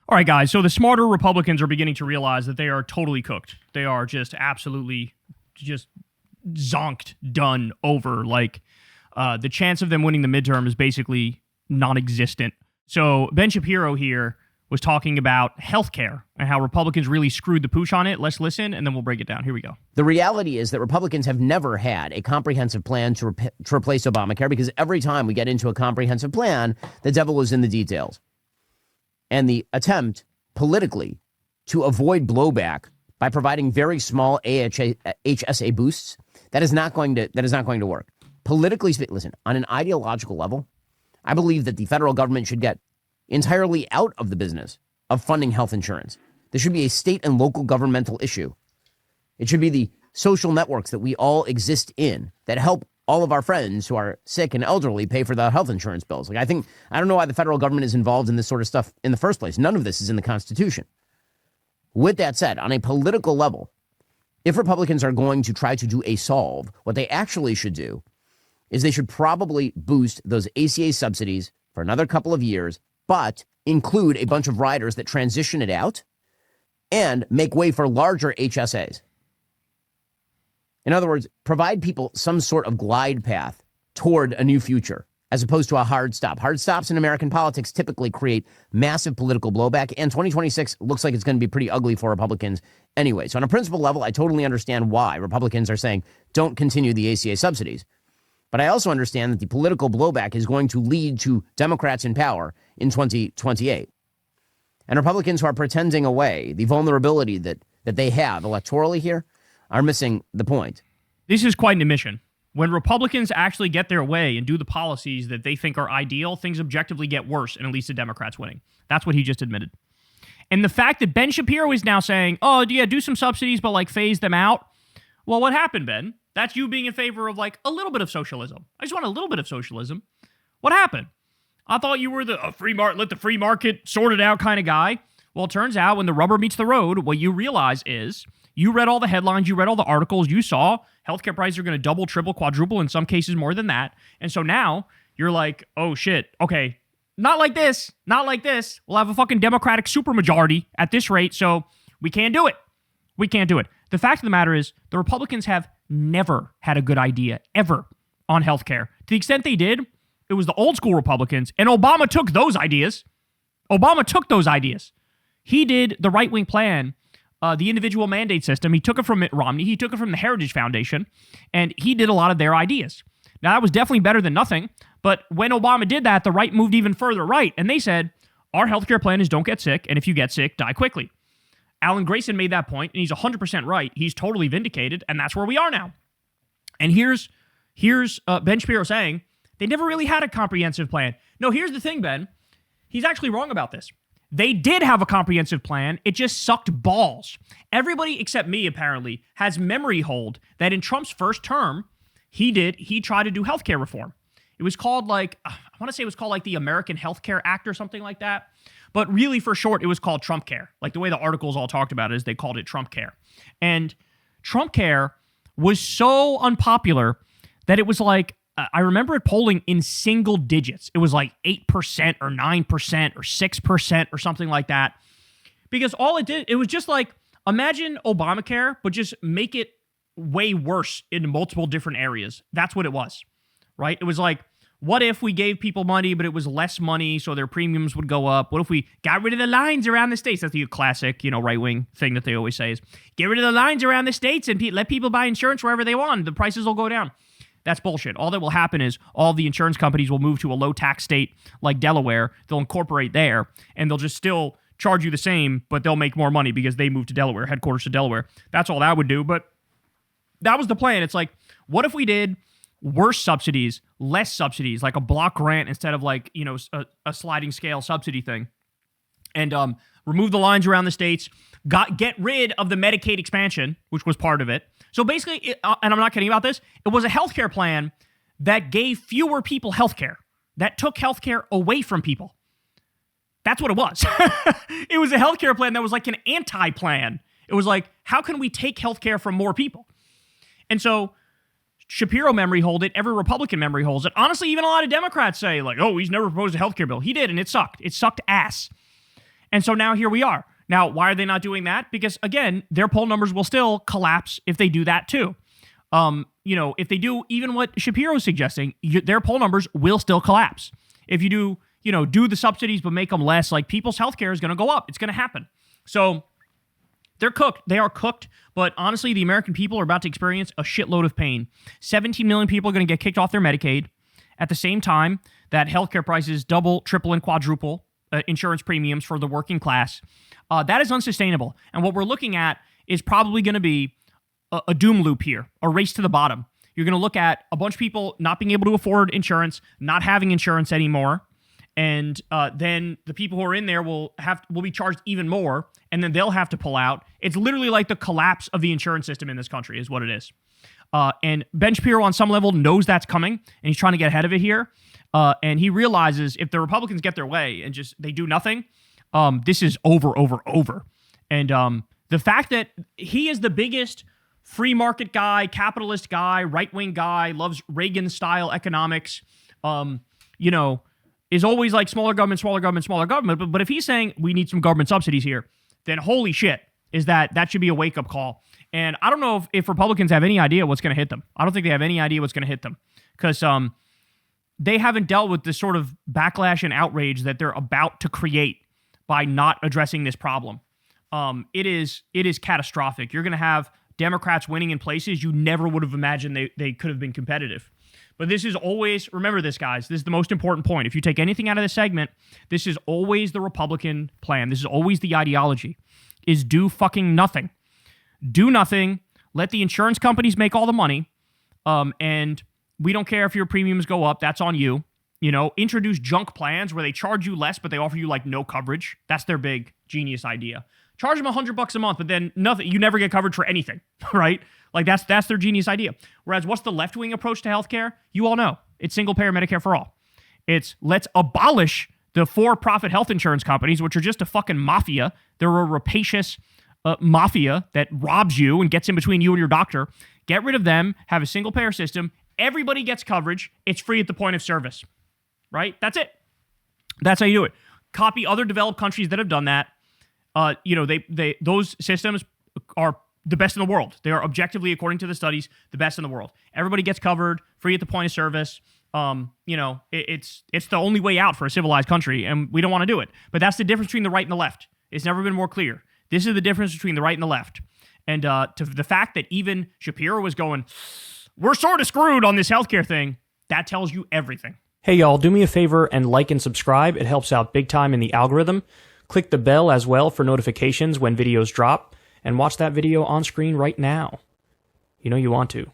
All right, guys. So the smarter Republicans are beginning to realize that they are totally cooked. They are just absolutely just zonked, done, over. Like, the chance of them winning the midterm is basically non-existent. So Ben Shapiro here was talking about healthcare and how Republicans really screwed the pooch on it. Let's listen, and then we'll break it down. Here we go. The reality is that Republicans have never had a comprehensive plan to replace Obamacare, because every time we get into a comprehensive plan, the devil is in the details. And the attempt politically to avoid blowback by providing very small HSA boosts, that is not going to work. Politically, listen, on an ideological level, I believe that the federal government should get entirely out of the business of funding health insurance. This should be a state and local governmental issue. It should be the social networks that we all exist in that help all of our friends who are sick and elderly pay for the health insurance bills. Like, I don't know why the federal government is involved in this sort of stuff in the first place. None of this is in the Constitution. With that said, on a political level, if Republicans are going to try to do a solve, what they actually should do is they should probably boost those ACA subsidies for another couple of years, but include a bunch of riders that transition it out and make way for larger HSAs. In other words, provide people some sort of glide path toward a new future, as opposed to a hard stop. Hard stops in American politics typically create massive political blowback, and 2026 looks like it's going to be pretty ugly for Republicans anyway. So on a principle level, I totally understand why Republicans are saying don't continue the ACA subsidies. But I also understand that the political blowback is going to lead to Democrats in power in 2028. And Republicans who are pretending away the vulnerability that they have electorally here are missing the point. This is quite an admission. When Republicans actually get their way and do the policies that they think are ideal, things objectively get worse, and at least the Democrats winning. That's what he just admitted. And the fact that Ben Shapiro is now saying, oh, yeah, do some subsidies, but like phase them out. Well, what happened, Ben? That's you being in favor of like a little bit of socialism. I just want a little bit of socialism. What happened? I thought you were the let the free market sort it out kind of guy. Well, it turns out when the rubber meets the road, what you realize is you read all the headlines, you read all the articles, you saw healthcare prices are going to double, triple, quadruple, in some cases more than that. And so now you're like, oh shit, okay, not like this, not like this. We'll have a fucking Democratic supermajority at this rate, so we can't do it. We can't do it. The fact of the matter is the Republicans have never had a good idea, ever, on healthcare. To the extent they did, it was the old school Republicans, and Obama took those ideas. He did the right-wing plan, the individual mandate system. He took it from Mitt Romney. He took it from the Heritage Foundation, and he did a lot of their ideas. Now, that was definitely better than nothing, but when Obama did that, the right moved even further right, and they said, our healthcare plan is don't get sick, and if you get sick, die quickly. Alan Grayson made that point, and he's 100% right. He's totally vindicated, and that's where we are now. And here's Ben Shapiro saying, they never really had a comprehensive plan. No, here's the thing, Ben. He's actually wrong about this. They did have a comprehensive plan. It just sucked balls. Everybody except me, apparently, has memory hold that in Trump's first term, he tried to do healthcare reform. It was called I want to say it was called the American Healthcare Act or something like that. But really, for short, it was called Trump Care. Like the way the articles all talked about it is they called it Trump Care. And Trump Care was so unpopular that it was like, I remember it polling in single digits. It was like 8% or 9% or 6% or something like that. Because all it did, it was just like, imagine Obamacare, but just make it way worse in multiple different areas. That's what it was, right? It was like, what if we gave people money, but it was less money, so their premiums would go up? What if we got rid of the lines around the states? That's the classic, right-wing thing that they always say is, get rid of the lines around the states and let people buy insurance wherever they want. The prices will go down. That's bullshit. All that will happen is all the insurance companies will move to a low-tax state like Delaware. They'll incorporate there, and they'll just still charge you the same, but they'll make more money because they moved to Delaware, headquarters to Delaware. That's all that would do, but that was the plan. It's like, what if we did worse subsidies, less subsidies, like a block grant instead of a sliding scale subsidy thing, and remove the lines around the states, get rid of the Medicaid expansion, which was part of it. So basically, and I'm not kidding about this, it was a healthcare plan that gave fewer people healthcare, that took healthcare away from people. That's what it was. It was a healthcare plan that was like an anti-plan. It was like, how can we take healthcare from more people? And so Shapiro memory hold it, every Republican memory holds it. Honestly, even a lot of Democrats say, oh, he's never proposed a healthcare bill. He did, and it sucked. It sucked ass. And so now here we are. Now, why are they not doing that? Because, again, their poll numbers will still collapse if they do that too. If they do even what Shapiro is suggesting, their poll numbers will still collapse. If you do the subsidies but make them less, like people's healthcare is going to go up. It's going to happen. So they're cooked. They are cooked. But honestly, the American people are about to experience a shitload of pain. 17 million people are going to get kicked off their Medicaid at the same time that healthcare prices double, triple, and quadruple insurance premiums for the working class. That is unsustainable. And what we're looking at is probably going to be a doom loop here, a race to the bottom. You're going to look at a bunch of people not being able to afford insurance, not having insurance anymore, and then the people who are in there will be charged even more, and then they'll have to pull out. It's literally like the collapse of the insurance system in this country is what it is. And Ben Shapiro on some level knows that's coming, and he's trying to get ahead of it here. And he realizes if the Republicans get their way and just they do nothing, this is over. And the fact that he is the biggest free market guy, capitalist guy, right-wing guy, loves Reagan-style economics, is always like smaller government, smaller government, smaller government. But if he's saying we need some government subsidies here, then holy shit, that should be a wake-up call. And I don't know if Republicans have any idea what's going to hit them. I don't think they have any idea what's going to hit them because they haven't dealt with the sort of backlash and outrage that they're about to create by not addressing this problem. It is catastrophic. You're going to have Democrats winning in places you never would have imagined they could have been competitive. But this is always, remember this, guys, this is the most important point. If you take anything out of this segment, this is always the Republican plan. This is always the ideology, is do fucking nothing. Do nothing, let the insurance companies make all the money, and we don't care if your premiums go up, that's on you. Introduce junk plans where they charge you less, but they offer you like no coverage. That's their big genius idea. Charge them $100 a month, but then nothing. You never get coverage for anything, right? Like that's their genius idea. Whereas what's the left-wing approach to healthcare? You all know. It's single-payer Medicare for all. It's let's abolish the for-profit health insurance companies, which are just a fucking mafia. They're a rapacious mafia that robs you and gets in between you and your doctor. Get rid of them. Have a single-payer system. Everybody gets coverage. It's free at the point of service, right? That's it. That's how you do it. Copy other developed countries that have done that. Those systems are the best in the world. They are objectively, according to the studies, the best in the world. Everybody gets covered, free at the point of service. It's the only way out for a civilized country, and we don't want to do it. But that's the difference between the right and the left. It's never been more clear. This is the difference between the right and the left. And to the fact that even Shapiro was going, we're sort of screwed on this healthcare thing, that tells you everything. Hey y'all, do me a favor and like and subscribe. It helps out big time in the algorithm. Click the bell as well for notifications when videos drop, and watch that video on screen right now. You know you want to.